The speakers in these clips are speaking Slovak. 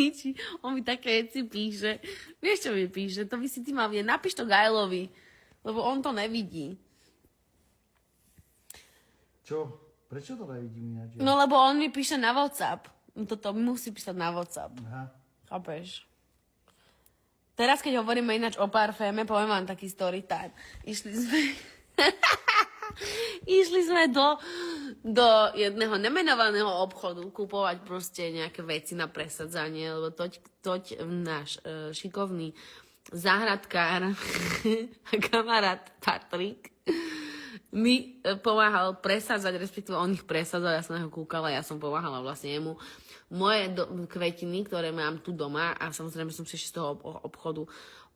nič. On mi také veci píše. Vieš, čo mi píše? To by si ty mal vie. Napíš to Gajlovi, lebo on to nevidí. Čo? Prečo to nevidím ináč? No lebo on mi píše na WhatsApp. Toto mi musí písať na WhatsApp. Aha. Chápeš? Teraz, keď hovoríme ináč o parféme, poviem vám taký story time. Išli sme do jedného nemenovaného obchodu kupovať proste nejaké veci na presadzanie, lebo toť náš šikovný záhradkár a kamarát Patrik mi pomáhal presadzať, respektíve on ich presadzal, ja som na ho kúkala, ja som pomáhala vlastne jemu moje kvetiny, ktoré mám tu doma a samozrejme som si z toho obchodu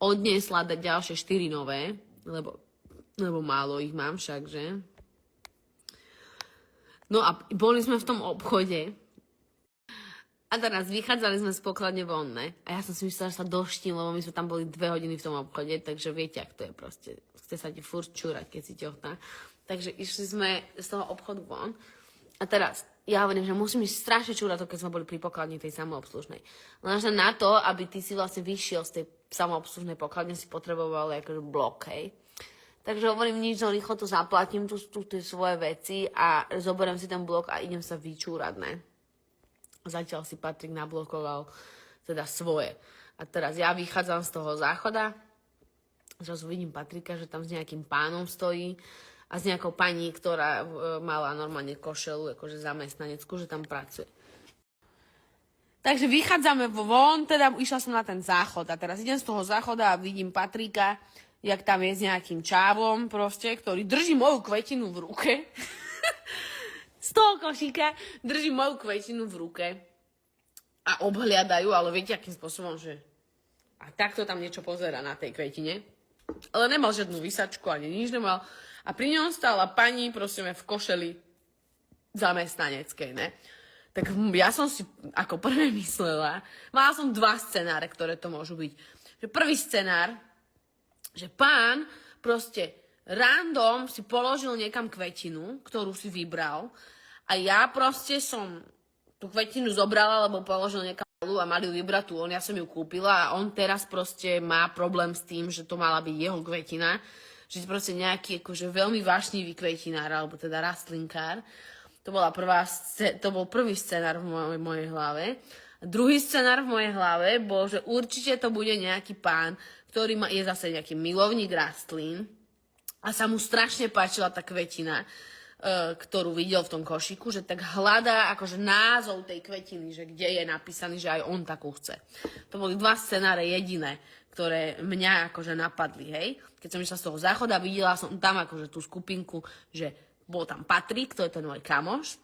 odniesla dať ďalšie 4 nové, lebo málo ich mám však, že? No a boli sme v tom obchode a teraz vychádzali sme z pokladne von, ne? A ja som si myslela, že sa doštím, lebo my sme tam boli 2 hodiny v tom obchode, takže viete, ak to je proste. Chce sa ti furt čúrať, keď si tehotná. Takže išli sme z toho obchodu von a teraz ja hovorím, že musím ísť strašne čúrať to, keď sme boli pri pokladni tej samoobslužnej. Lenže na to, aby ty si vlastne vyšiel z tej samoobslužnej pokladne, si potreboval akože blok, hej. Takže hovorím, nič, no rýchlo to zaplatím, tu tie svoje veci a zoberiem si ten blok a idem sa vyčúrať, ne. Zatiaľ si Patrik nablokoval teda svoje. A teraz ja vychádzam z toho záchoda, zrazu vidím Patrika, že tam s nejakým pánom stojí a s nejakou pani, ktorá mala normálne košelu, akože zamestnaneckú, že tam pracuje. Takže vychádzame von, teda išla som na ten záchod a teraz idem z toho záchoda a vidím Patrika, jak tam je s nejakým čávom proste, ktorý drží moju kvetinu v ruke. Z toho košíka drží moju kvetinu v ruke a obhliadajú, ale viete, akým spôsobom, že a takto tam niečo pozera na tej kvetine. Ale nemal žiadnu vysačku, ani nič nemal. A pri ňom stála pani, prosím, v košeli zamestnaneckej, ne? Tak ja som si ako prvé myslela, mala som 2 scenáre, ktoré to môžu byť. Že prvý scenár, že pán proste random si položil niekam kvetinu, ktorú si vybral a ja proste som tú kvetinu zobrala, lebo položil niekam a mali ju vybrať tu, ja som ju kúpila a on teraz proste má problém s tým, že to mala byť jeho kvetina, že proste nejaký akože veľmi vášnivý kvetinár, alebo teda rastlinkár. To bol prvý scenár v mojej hlave. Druhý scenár v mojej hlave bol, že určite to bude nejaký pán, ktorý je zase nejaký milovník rastlín a sa mu strašne páčila tá kvetina, ktorú videl v tom košiku, že tak hľadá akože názov tej kvetiny, že kde je napísaný, že aj on takú chce. To boli 2 scenáre jediné, ktoré mňa akože napadli, hej. Keď som išla z toho záchoda, videla som tam akože tú skupinku, že bol tam Patrik, to je ten môj kamoš,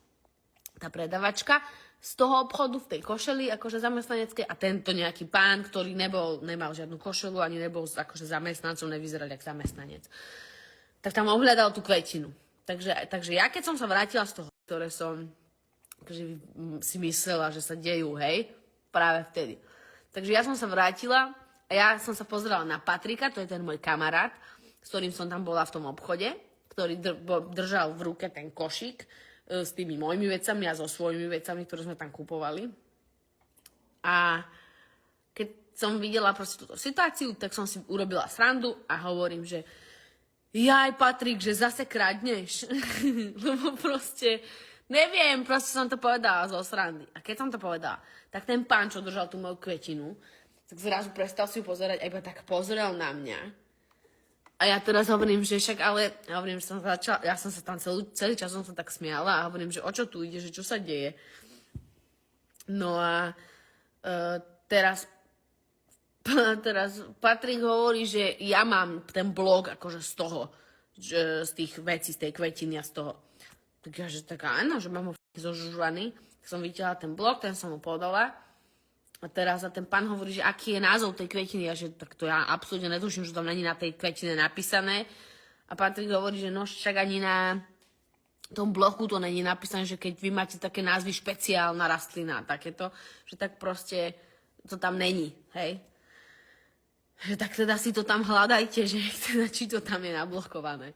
tá predavačka, z toho obchodu v tej košeli, akože zamestnaneckej a tento nejaký pán, ktorý nemal žiadnu košelu, ani nebol akože zamestnancom, nevyzeral jak zamestnanec. Tak tam ohľadal tú kvetinu. Takže ja keď som sa vrátila z toho, ktoré som akože si myslela, že sa dejú, hej, práve vtedy. Takže ja som sa vrátila a ja som sa pozerala na Patrika, to je ten môj kamarát, s ktorým som tam bola v tom obchode, ktorý držal v ruke ten košík s tými mojimi vecami a so svojimi vecami, ktoré sme tam kupovali. A keď som videla proste túto situáciu, tak som si urobila srandu a hovorím, že jaj, Patrik, že zase kradneš. Lebo proste, neviem, proste som to povedala zo srandy. A keď som to povedala, tak ten pán, čo držal tú moju kvetinu, tak zrazu prestal si ju pozerať a iba tak pozrel na mňa. A ja teraz hovorím, že však, ale ja hovorím, že ja som sa tam celý čas som sa tak smiala a hovorím, že o čo tu ide, že čo sa deje. No a teraz Patrik hovorí, že ja mám ten blog akože z toho, z tých vecí, z tej kvetiny a z toho. Tak ja, že tak áno, že mám ho zožužvaný. Tak som vytiahla ten blog, ten som mu podala. A teraz ten pán hovorí, že aký je názov tej kvetiny. Ja, že tak to ja absolútne netuším, že tam není na tej kvetine napísané. A Patrik hovorí, že no však ani na tom blogu to není napísané, že keď vy máte také názvy špeciálna rastlina, takéto, že tak proste to tam není, hej. Že tak teda si to tam hľadajte, že teda, či to tam je nablokované.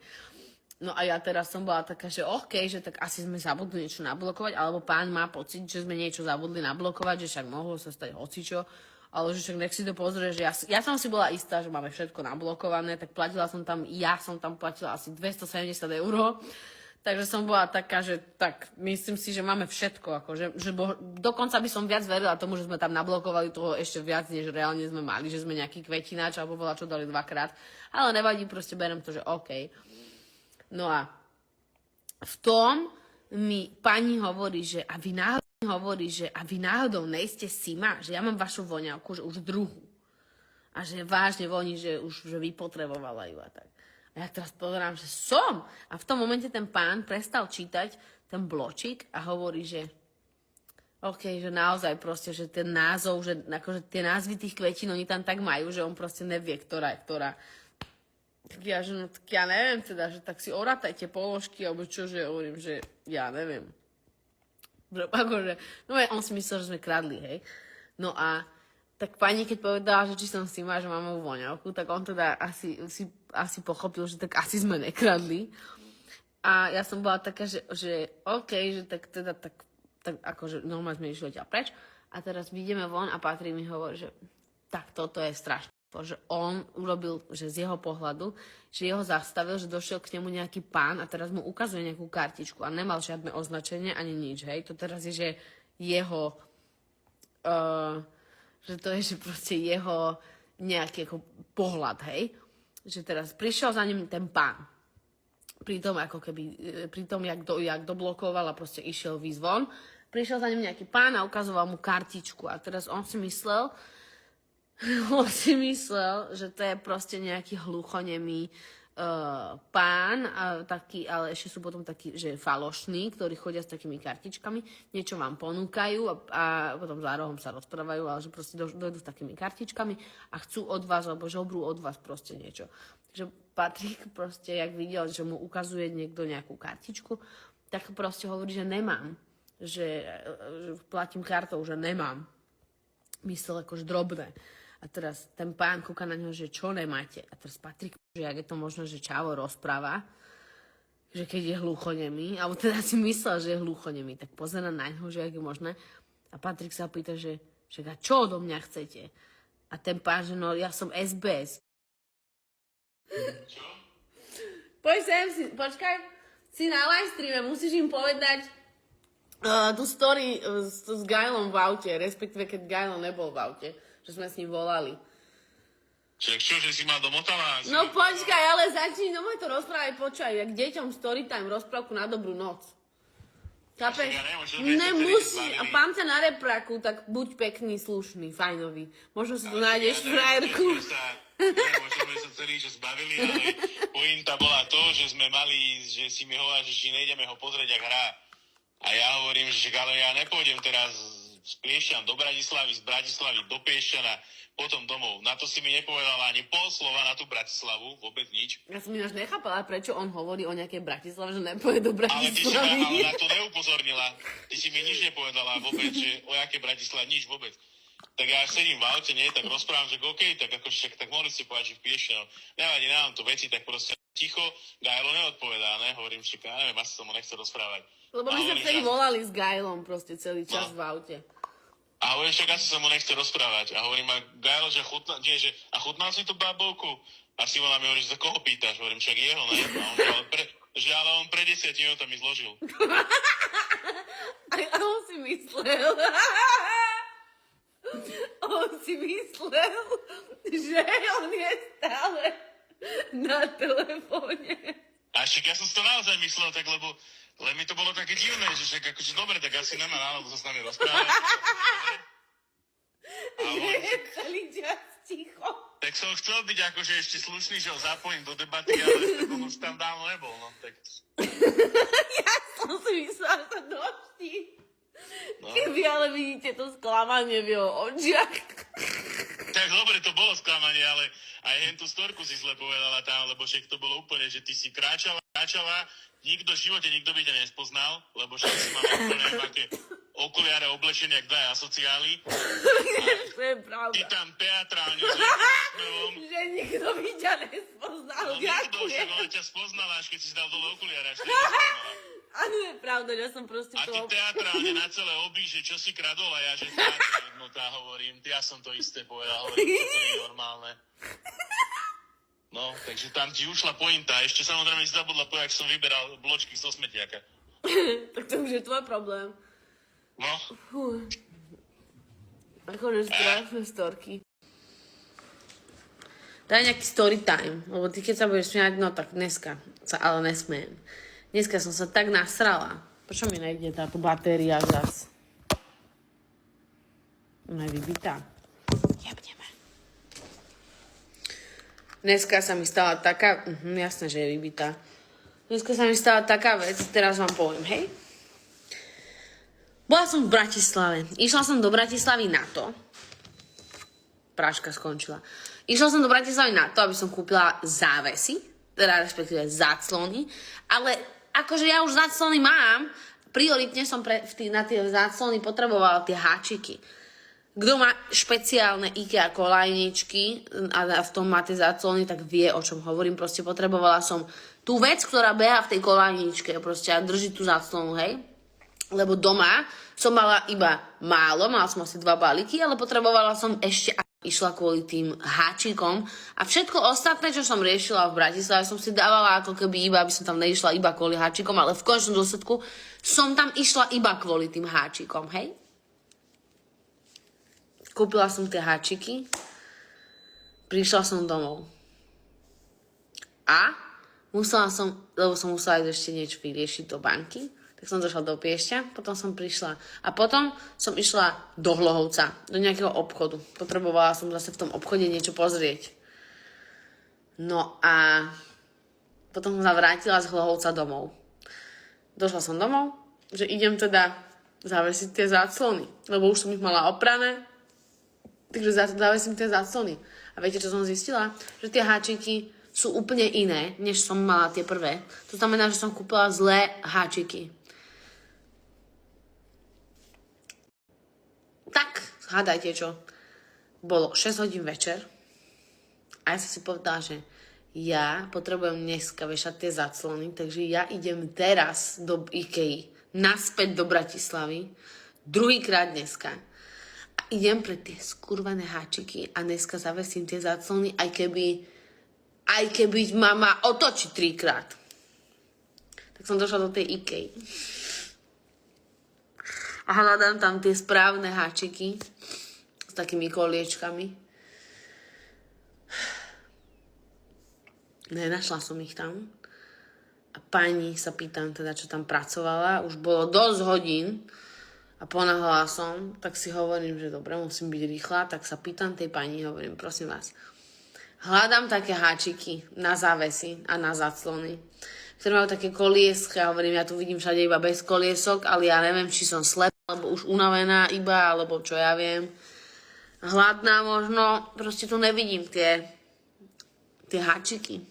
No a ja teraz som bola taká, že OK, že tak asi sme zabudli niečo nablokovať, alebo pán má pocit, že sme niečo zabudli nablokovať, že však mohlo sa stať hocičo, ale že však nech si to pozrie, že ja som si bola istá, že máme všetko nablokované, tak ja som tam platila asi 270 €, takže som bola taká, že tak myslím si, že máme všetko, akože, dokonca by som viac verila tomu, že sme tam nablokovali toho ešte viac, než reálne sme mali, že sme nejaký kvetináč, alebo bola čo dali dvakrát, ale nevadí, proste berem to, že OK. No a v tom mi pani hovorí, že a vy náhodou nejste Sima, že ja mám vašu voňavku, že už druhú. A že vážne voní, že už že vypotrebovala ju a tak. A ja teraz pozerám, že som. A v tom momente ten pán prestal čítať ten bločík a hovorí, že OK, že naozaj proste, že ten názov, že akože tie názvy tých kvetín, oni tam tak majú, že on proste nevie, ktorá je ktorá. Tak ja, že no, tak ja neviem teda, že tak si orátajte položky, alebo čo, že hovorím, že ja neviem. Akože, no on si myslel, že sme kradli, hej. No a tak pani, keď povedala, že či som si má, že máme voňavku, tak on teda asi pochopil, že tak asi sme nekradli. A ja som bola taká, že OK, že tak teda tak akože normálne sme išli odtiaľ preč. A teraz vidíme von a Patrik mi hovorí, že tak toto je strašné. Že on urobil, že z jeho pohľadu, že jeho zastavil, že došiel k nemu nejaký pán a teraz mu ukazuje nejakú kartičku a nemal žiadne označenie ani nič, hej. To teraz je, že jeho, že to je, že proste jeho nejaký ako pohľad, hej. Že teraz prišiel za ním ten pán. Pri tom, jak doblokoval a proste išiel výsť von. Prišiel za ním nejaký pán a ukazoval mu kartičku a teraz on si myslel, že to je proste nejaký hluchonemý pán, taký, ale ešte sú potom takí, že falošní, ktorí chodia s takými kartičkami, niečo vám ponúkajú a potom za rohom sa rozprávajú, ale že proste dojdú s takými kartičkami a chcú od vás, alebo žobrú od vás proste niečo. Takže Patrik proste, jak videl, že mu ukazuje niekto nejakú kartičku, tak proste hovorí, že nemám, že platím kartou, že nemám. Myslel akože drobné. A teraz ten pán kúka na ňo, že čo nemáte. A teraz Patrik, že jak je to možno, že Čavo rozpráva, že keď je hluchonemý, alebo teda si myslel, že je hluchonemý, tak pozera na ňo, že jak je možné. A Patrik sa pýta, že a čo odo mňa chcete? A ten pán, že no ja som SBS. Čo? Poď sem, počkaj, si na live streame, musíš im povedať tú story s Gajlom v aute, respektíve keď Gajlo nebol v aute, že sme s ním volali. Však čo, že si mal do Motala? No počkaj, ale začni, no môj to rozprávať, počkaj, jak deťom storytime, rozprávku na dobrú noc. Chápeš? Ja neviem, Nemusí, a pán ťa na repraku, tak buď pekný, slušný, fajnový. Možno si tu nájdeš frajerku. Možno sme sa celý čas bavili, ale pointa bola to, že sme mali, že si mi hovoril, že či nejdeme ho pozrieť, ak hrá. A ja hovorím, že ale ja nepôjdem teraz z Piešťan do Bratislavy, z Bratislavy do Piešťana, potom domov. Na to si mi nepovedala ani pol slova na tú Bratislavu, vôbec nič. Ja som ináč nechápala, prečo on hovorí o nejakej Bratislave, že nepôjde do Ale ty si ma Bratislavy. ale na to neupozornila. Ty si mi nič nepovedala vôbec, že o jaké Bratislave, nič vôbec. Tak ja sedím v aute, nie, tak rozprávam, že OK, tak akože však tak mohli ste povedať, že v Piešťanu. Nevadí, nemám tu veci, tak proste ticho. Gajlo neodpovedá, ne? Hovorím, že ja neviem, asi sa mu nechce rozprávať. Lebo my sme vtedy volali s Gajlom proste celý čas v aute. A hovorím, však asi sa mu nechce rozprávať. A hovorím, a Gajlo, že chutnal si tú babovku? A Simona mi hovorí, že za koho pýtaš? Hovorím, však jeho, ne? A on, ale on pred 10 minútami zložil. A on si myslel, že on je stále na telefóne. A však ja som si to naozaj myslel, tak lebo len mi to bolo také divné, že však akože dobre, tak asi nemá náladu sa s nami rozprávať. Že je celý čas ticho. Tak som chcel byť akože ešte slušný, že ho zapojím do debaty, ale on už tam dávno nebol, no tak. Ja som si myslela, že sa doští. No. Keby ale vidíte to sklamanie v jeho očiach. Tak dobre, to bolo sklamanie, ale aj hen tú storku si zle povedala tam, lebo však to bolo úplne, že ty si kráčala, v živote nikto by ťa nespoznal, lebo všetci máme úplne také okuliare oblečenie, jak dvaja asociáli. To je pravda. Ty tam teatrálne s úsmevom. Že nikto by ťa nespoznal. No nikto, však ona ťa spoznala, až keď si dal dole okuliare, až to nespoznala. Áno, je pravda, že som proste A ty to... teatrálne na celé obíš, že čo si kradol a ja, že táto jednota, hovorím. Ja som to isté povedal, hovorím, toto je normálne. No, takže tam ti ušla pointa. Ešte samozrejme si zabudla povedať, ak som vyberal bločky zo smetiaka. Tak to už je tvoj problém. No, Akože strašné storky. Daj nejaký story time, lebo ty keď sa budeš smiať, no tak dneska sa ale nesmiem. Dneska som sa tak nasrala. Prečo mi nejde táto batéria zas? Ona je vybitá. Jebneme. Dneska sa mi stala taká... jasné, že je vybitá. Dneska sa mi stala taká vec, teraz vám poviem, hej? Bola som v Bratislave. Išla som do Bratislavy na to. Práška skončila. Išla som do Bratislavy na to, aby som kúpila závesy, teda respektíve záclony, ale akože ja už záclony mám, prioritne som na tie záclony potrebovala tie háčiky. Kto má špeciálne IKEA kolajničky a v tom má tie záclony, tak vie, o čom hovorím. Proste potrebovala som tú vec, ktorá beha v tej kolajničke proste a drží tú záclonu, hej? Lebo doma som mala iba málo, mala som asi 2 balíky, ale potrebovala som ešte a išla kvôli tým háčikom a všetko ostatné, čo som riešila v Bratislave, som si dávala ako keby iba, aby som tam neišla iba kvôli háčikom, ale v konečnom dôsledku som tam išla iba kvôli tým háčikom, hej? Kúpila som tie háčiky, prišla som domov. A musela som, lebo som musela ísť ešte niečo vyriešiť do banky, tak som došla do Piešťa, potom som prišla. A potom som išla do Hlohovca, do nejakého obchodu. Potrebovala som zase v tom obchode niečo pozrieť. No a potom som sa vrátila z Hlohovca domov. Došla som domov, že idem teda zavesiť tie záclony, lebo už som ich mala oprané, takže zavesím tie záclony. A viete, čo som zistila? Že tie háčiky sú úplne iné, než som mala tie prvé. To znamená, že som kúpila zlé háčiky. Tak, hádajte čo. Bolo 6 hodín večer a ja som si povedala, že ja potrebujem dneska vešať tie záclony, takže ja idem teraz do IKEA, naspäť do Bratislavy, druhýkrát dneska. A idem pre tie skurvené háčiky a dneska zavesím tie záclony, aj keby mama otočí 3-krát. Tak som došla do tej IKEA. A hľadám tam tie správne háčiky s takými koliečkami. Nenašla som ich tam. A pani sa pýtam teda, čo tam pracovala. Už bolo dosť hodín a ponáhľala som. Tak si hovorím, že dobre, musím byť rýchla. Tak sa pýtam tej pani, hovorím, prosím vás. Hľadám také háčiky na závesy a na záclony, ktoré majú také kolieska. Hovorím, ja tu vidím všade iba bez koliesok, ale ja neviem, či som slepá, alebo už unavená iba, alebo čo ja viem. Hladná možno, proste tu nevidím tie háčiky.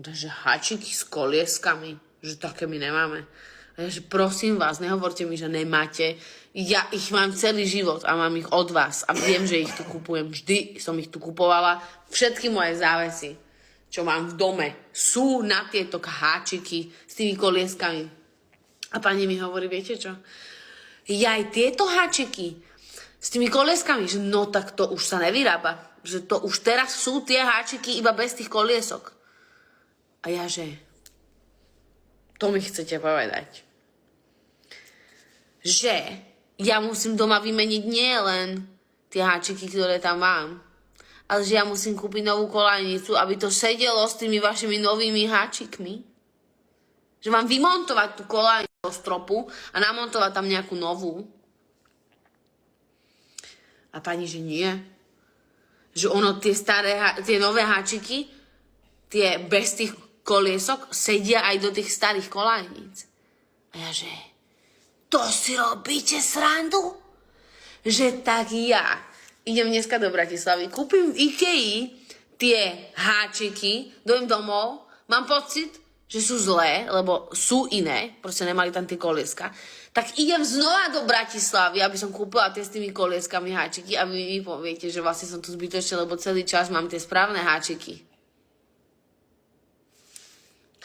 Takže háčiky s kolieskami, že také my nemáme. A ja, že prosím vás, nehovorte mi, že nemáte. Ja ich mám celý život a mám ich od vás a viem, že ich tu kupujem. Vždy som ich tu kupovala. Všetky moje závesy, čo mám v dome, sú na tieto háčiky s tými kolieskami. A pani mi hovorí, viete čo? Ja aj tieto háčiky s tými kolieskami, že no tak to už sa nevyrába. Že to už teraz sú tie háčiky iba bez tých koliesok. A ja, že to mi chcete povedať. Že ja musím doma vymeniť nie len tie háčiky, ktoré tam mám, ale že ja musím kúpiť novú kolajnicu, aby to sedelo s tými vašimi novými háčikmi. Že mám vymontovať tú kolajnicu do stropu a namontovať tam nejakú novú. A pani, že nie. Že ono, tie nové háčiky, tie bez tých koliesok, sedia aj do tých starých kolajníc. A ja, že to si robíte srandu? Že tak ja idem dneska do Bratislavy, kúpim v IKEA tie háčiky, dojdem domov, mám pocit, že sú zlé, lebo sú iné, proste nemali tam tie kolieska, tak idem znova do Bratislavy, aby som kúpila tie s tými kolieskami háčiky a vy poviete, že vlastne som tu zbytočne, lebo celý čas mám tie správne háčiky.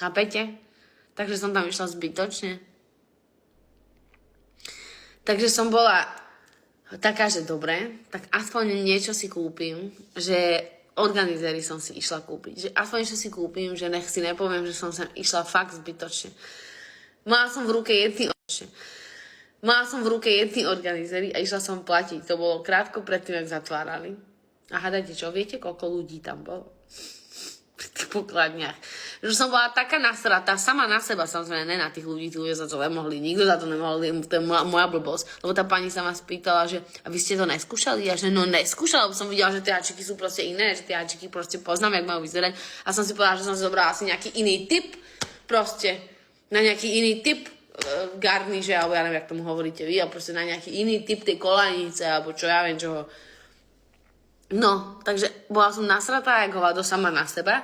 Chápete? Takže som tam išla zbytočne. Takže som bola taká, že dobre, tak aspoň niečo si kúpim, že organizéry som si išla kúpiť. Že aspoň niečo si kúpim, že nech si nepoviem, že som sem išla fakt zbytočne. Mala som v ruke jedný organizéry a išla som platiť. To bolo krátko predtým, jak zatvárali. A hádajte čo, viete, koľko ľudí tam bolo? Pri tých pokladniach. Že som bola taká nasratá, sama na seba, samozrejme, ne na tých ľudí, tí ľudia za to nemohli, nikto za to nemohol, to je moja blbosť. Lebo tá pani sa ma spýtala, že a vy ste to neskúšali? Ja že no neskúšala, lebo som videla, že tie háčiky sú proste iné, že tie háčiky proste poznám, jak majú vyzerať. A som si povedala, že som si zobrala asi nejaký iný typ, proste, na nejaký iný typ garniže, alebo ja neviem, jak tomu hovoríte vy, a proste na nejaký iný typ tej kolanice, alebo čo ja viem, čoho. No, takže bola som nasratá jak hovado sama na seba.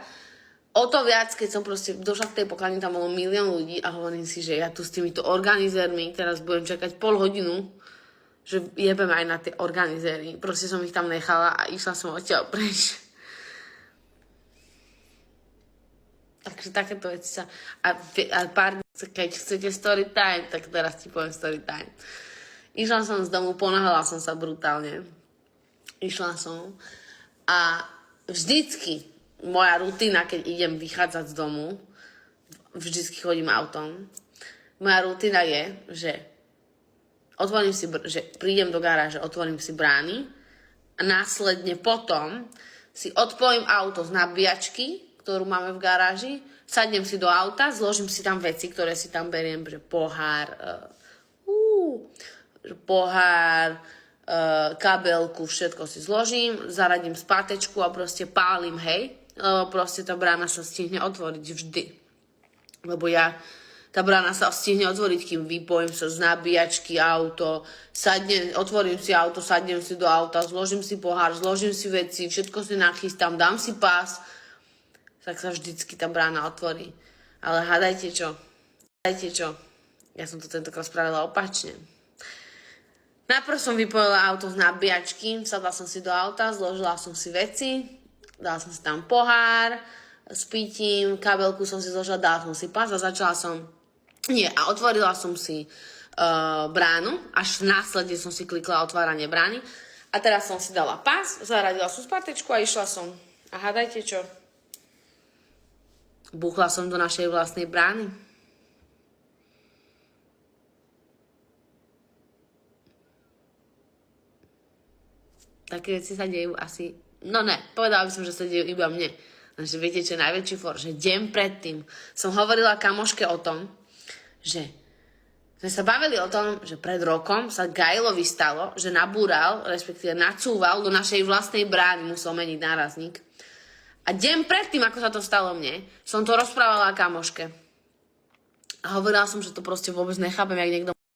O to viac, keď som proste došla k tej pokladni, tam bolo 1 000 000 ľudí a hovorím si, že ja tu s týmito organizérmi teraz budem čakať pol hodinu, že jebem aj na tie organizéry. Proste som ich tam nechala a išla som odtiaľ preč. Takže takéto veci sa... A keď chcete story time, tak teraz ti poviem story time. Išla som z domu, ponáhľala som sa brutálne. Išla som a vždycky moja rutina, keď idem vychádzať z domu, vždycky chodím autom, moja rutina je, že že prídem do garáže, otvorím si brány a následne potom si odpojím auto z nabíjačky, ktorú máme v garáži, sadnem si do auta, zložím si tam veci, ktoré si tam beriem, že pohár, kabelku, všetko si zložím, zaradím spátečku a proste pálim, hej. Proste tá brána sa stihne otvoriť vždy. Lebo tá brána sa stihne otvoriť, kým vypojím sa z nabíjačky auto, otvorím si auto, sadnem si do auta, zložím si pohár, zložím si veci, všetko si nachystám, dám si pás, tak sa vždycky tá brána otvorí. Ale hádajte čo? Ja som to tentokrát spravila opačne. Najprv som vypojila auto z nabíjačky, sadla som si do auta, zložila som si veci, dala som si tam pohár s pitím, kabelku som si zložila, dala som si pás a otvorila som si bránu, až následne som si klikla otváranie brány a teraz som si dala pás, zaradila som spátečku a išla som. A hádajte čo? Buchla som do našej vlastnej brány. Také veci sa dejú asi... No ne, povedala by som, že sa dejú iba mne. Takže viete, čo je najväčší for? Že deň predtým som hovorila kamoške o tom, že sme sa bavili o tom, že pred rokom sa Gajlovi stalo, že nabúral, respektíve nacúval do našej vlastnej brány, musel meniť nárazník. A deň predtým, ako sa to stalo mne, som to rozprávala kamoške. A hovorila som, že to proste vôbec nechápem, jak niekto